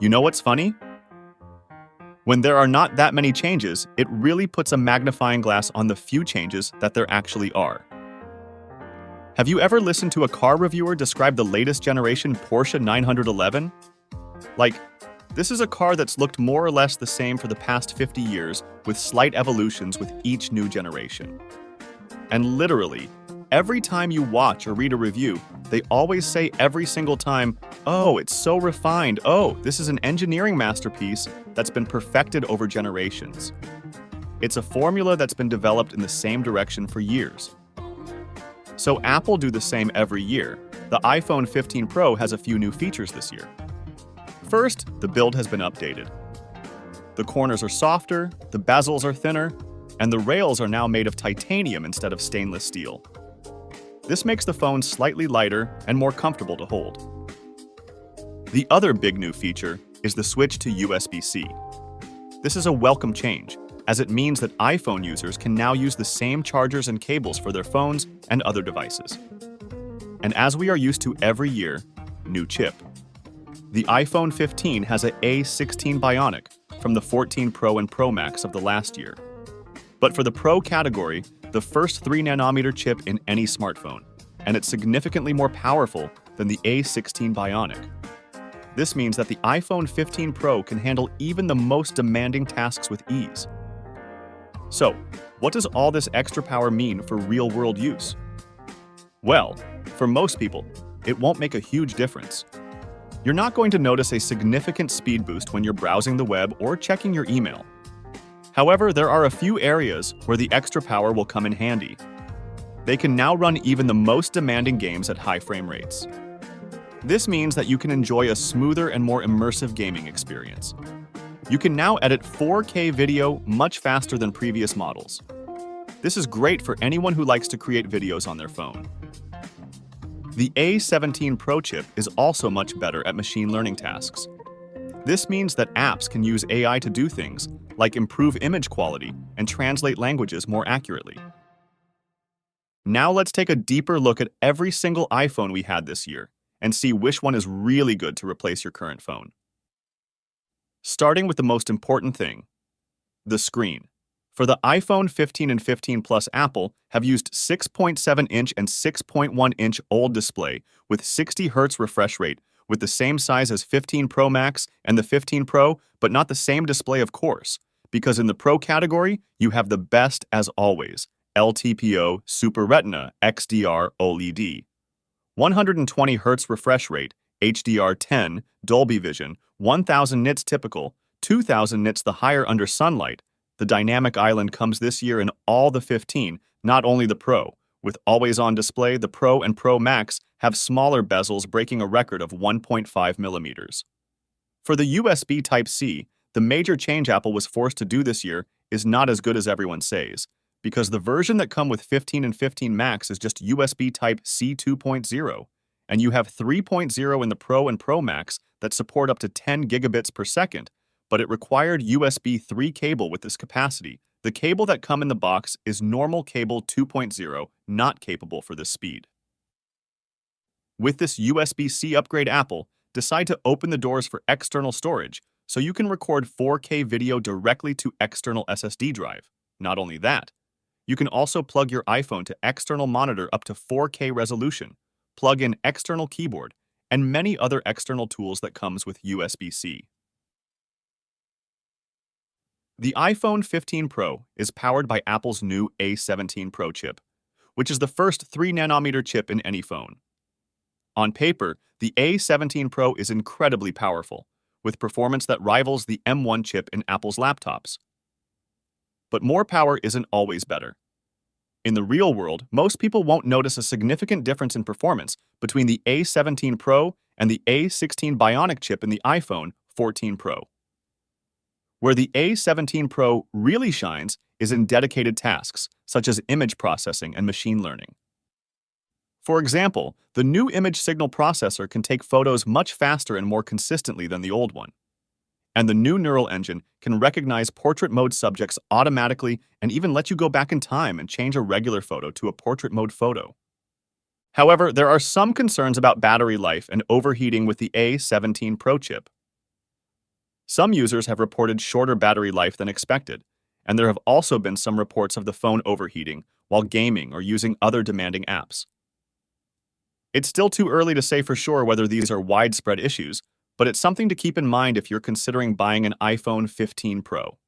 You know what's funny? When there are not that many changes, it really puts a magnifying glass on the few changes that there actually are. Have you ever listened to a car reviewer describe the latest generation Porsche 911? Like, this is a car that's looked more or less the same for the past 50 years, with slight evolutions with each new generation. And literally, every time you watch or read a review, they always say every single time, "Oh, it's so refined. Oh, this is an engineering masterpiece that's been perfected over generations." It's a formula that's been developed in the same direction for years. So Apple do the same every year. The iPhone 15 Pro has a few new features this year. First, the build has been updated. The corners are softer, the bezels are thinner, and the rails are now made of titanium instead of stainless steel. This makes the phone slightly lighter and more comfortable to hold. The other big new feature is the switch to USB-C. This is a welcome change, as it means that iPhone users can now use the same chargers and cables for their phones and other devices. And as we are used to every year, new chip. The iPhone 15 has a A16 Bionic from the 14 Pro and Pro Max of the last year. But for the Pro category, the first 3nm chip in any smartphone, and it's significantly more powerful than the A16 Bionic. This means that the iPhone 15 Pro can handle even the most demanding tasks with ease. So, what does all this extra power mean for real-world use? Well, for most people, it won't make a huge difference. You're not going to notice a significant speed boost when you're browsing the web or checking your email. However, there are a few areas where the extra power will come in handy. They can now run even the most demanding games at high frame rates. This means that you can enjoy a smoother and more immersive gaming experience. You can now edit 4K video much faster than previous models. This is great for anyone who likes to create videos on their phone. The A17 Pro chip is also much better at machine learning tasks. This means that apps can use AI to do things like improve image quality and translate languages more accurately. Now let's take a deeper look at every single iPhone we had this year and see which one is really good to replace your current phone. Starting with the most important thing, the screen. For the iPhone 15 and 15 Plus, Apple have used 6.7-inch and 6.1-inch OLED display with 60 Hz refresh rate, with the same size as 15 Pro Max and the 15 Pro, but not the same display, of course, because in the Pro category, you have the best as always, LTPO Super Retina XDR OLED. 120 Hz refresh rate, HDR10, Dolby Vision, 1000 nits typical, 2000 nits the higher under sunlight. The dynamic island comes this year in all the 15, not only the Pro. With always-on display, the Pro and Pro Max have smaller bezels, breaking a record of 1.5 millimeters. For the USB Type-C, the major change Apple was forced to do this year is not as good as everyone says, because the version that come with 15 and 15 Max is just USB Type-C 2.0, and you have 3.0 in the Pro and Pro Max that support up to 10 gigabits per second, but it required USB 3 cable with this capacity. The cable that come in the box is normal cable 2.0, not capable for this speed. With this USB-C upgrade, Apple decide to open the doors for external storage, so you can record 4K video directly to external SSD drive. Not only that, you can also plug your iPhone to external monitor up to 4K resolution, plug in external keyboard, and many other external tools that comes with USB-C. The iPhone 15 Pro is powered by Apple's new A17 Pro chip, which is the first 3nm chip in any phone. On paper, the A17 Pro is incredibly powerful, with performance that rivals the M1 chip in Apple's laptops. But more power isn't always better. In the real world, most people won't notice a significant difference in performance between the A17 Pro and the A16 Bionic chip in the iPhone 14 Pro. Where the A17 Pro really shines is in dedicated tasks, such as image processing and machine learning. For example, the new image signal processor can take photos much faster and more consistently than the old one. And the new neural engine can recognize portrait mode subjects automatically and even let you go back in time and change a regular photo to a portrait mode photo. However, there are some concerns about battery life and overheating with the A17 Pro chip. Some users have reported shorter battery life than expected, and there have also been some reports of the phone overheating while gaming or using other demanding apps. It's still too early to say for sure whether these are widespread issues, but it's something to keep in mind if you're considering buying an iPhone 15 Pro.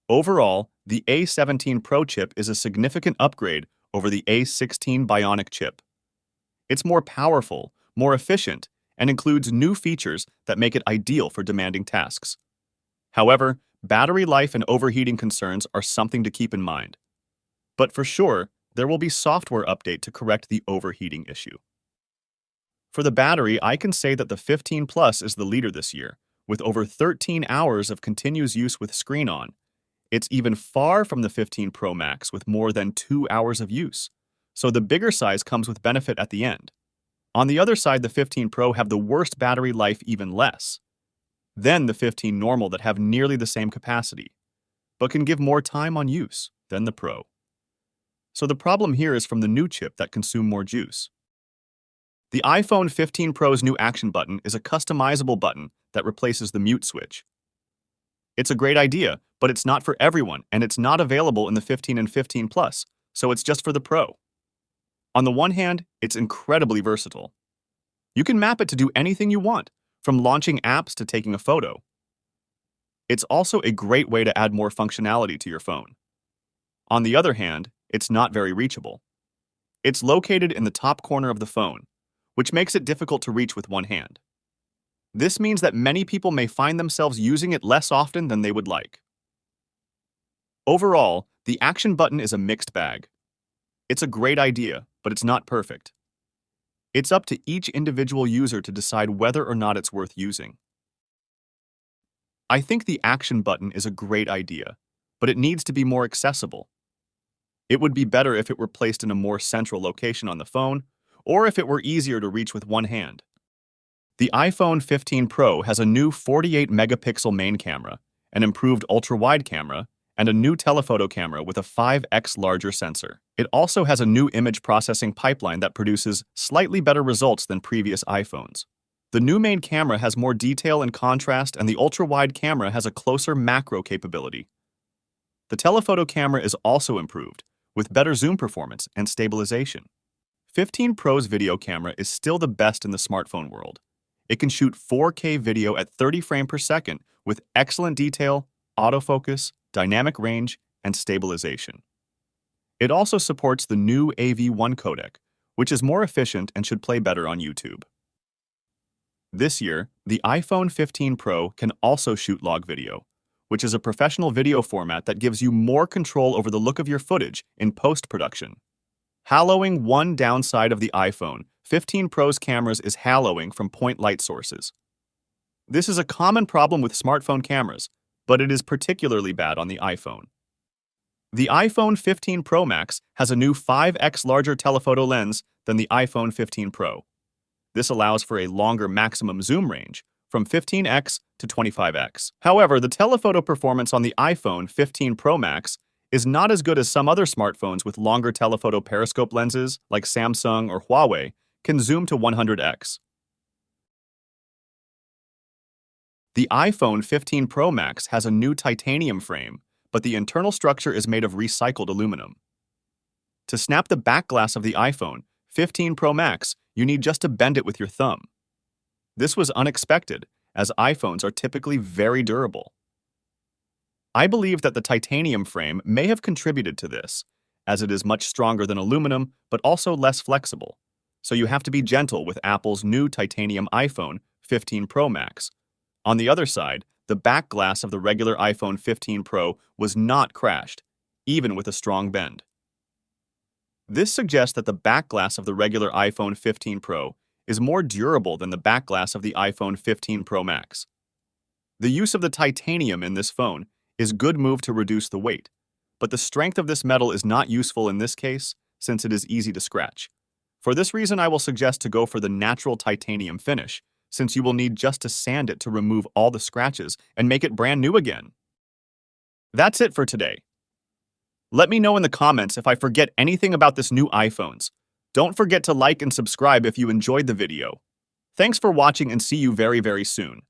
Overall, the A17 Pro chip is a significant upgrade over the A16 Bionic chip. It's more powerful, more efficient, and includes new features that make it ideal for demanding tasks. However, battery life and overheating concerns are something to keep in mind. But for sure, there will be software update to correct the overheating issue. For the battery, I can say that the 15 Plus is the leader this year, with over 13 hours of continuous use with screen on. It's even far from the 15 Pro Max with more than 2 hours of use, so the bigger size comes with benefit at the end. On the other side, the 15 Pro have the worst battery life, even less. Then the 15 normal that have nearly the same capacity, but can give more time on use than the Pro. So the problem here is from the new chip that consume more juice. The iPhone 15 Pro's new action button is a customizable button that replaces the mute switch. It's a great idea, but it's not for everyone, and it's not available in the 15 and 15 Plus, so it's just for the Pro. On the one hand, it's incredibly versatile. You can map it to do anything you want, from launching apps to taking a photo. It's also a great way to add more functionality to your phone. On the other hand, it's not very reachable. It's located in the top corner of the phone, which makes it difficult to reach with one hand. This means that many people may find themselves using it less often than they would like. Overall, the action button is a mixed bag. It's a great idea, but it's not perfect. It's up to each individual user to decide whether or not it's worth using. I think the action button is a great idea, but it needs to be more accessible. It would be better if it were placed in a more central location on the phone, or if it were easier to reach with one hand. The iPhone 15 Pro has a new 48-megapixel main camera, an improved ultra-wide camera, and a new telephoto camera with a 5x larger sensor. It also has a new image processing pipeline that produces slightly better results than previous iPhones. The new main camera has more detail and contrast, and the ultra-wide camera has a closer macro capability. The telephoto camera is also improved, with better zoom performance and stabilization. 15 Pro's video camera is still the best in the smartphone world. It can shoot 4K video at 30 frames per second with excellent detail, autofocus, dynamic range, and stabilization. It also supports the new AV1 codec, which is more efficient and should play better on YouTube. This year, the iPhone 15 Pro can also shoot log video, which is a professional video format that gives you more control over the look of your footage in post-production. Haloing one downside of the iPhone 15 Pro's cameras is haloing from point light sources. This is a common problem with smartphone cameras, but it is particularly bad on the iPhone. The iPhone 15 Pro Max has a new 5x larger telephoto lens than the iPhone 15 Pro. This allows for a longer maximum zoom range, from 15x to 25x. However, the telephoto performance on the iPhone 15 Pro Max is not as good as some other smartphones with longer telephoto periscope lenses, like Samsung or Huawei, can zoom to 100x. The iPhone 15 Pro Max has a new titanium frame, but the internal structure is made of recycled aluminum. To snap the back glass of the iPhone 15 Pro Max, you need just to bend it with your thumb. This was unexpected, as iPhones are typically very durable. I believe that the titanium frame may have contributed to this, as it is much stronger than aluminum, but also less flexible. So you have to be gentle with Apple's new titanium iPhone 15 Pro Max. On the other side, the back glass of the regular iPhone 15 Pro was not crashed, even with a strong bend. This suggests that the back glass of the regular iPhone 15 Pro is more durable than the back glass of the iPhone 15 Pro Max. The use of the titanium in this phone is a good move to reduce the weight, but the strength of this metal is not useful in this case since it is easy to scratch. For this reason, I will suggest to go for the natural titanium finish, since you will need just to sand it to remove all the scratches and make it brand new again. That's it for today. Let me know in the comments if I forget anything about this new iPhones. Don't forget to like and subscribe if you enjoyed the video. Thanks for watching and see you very, very soon.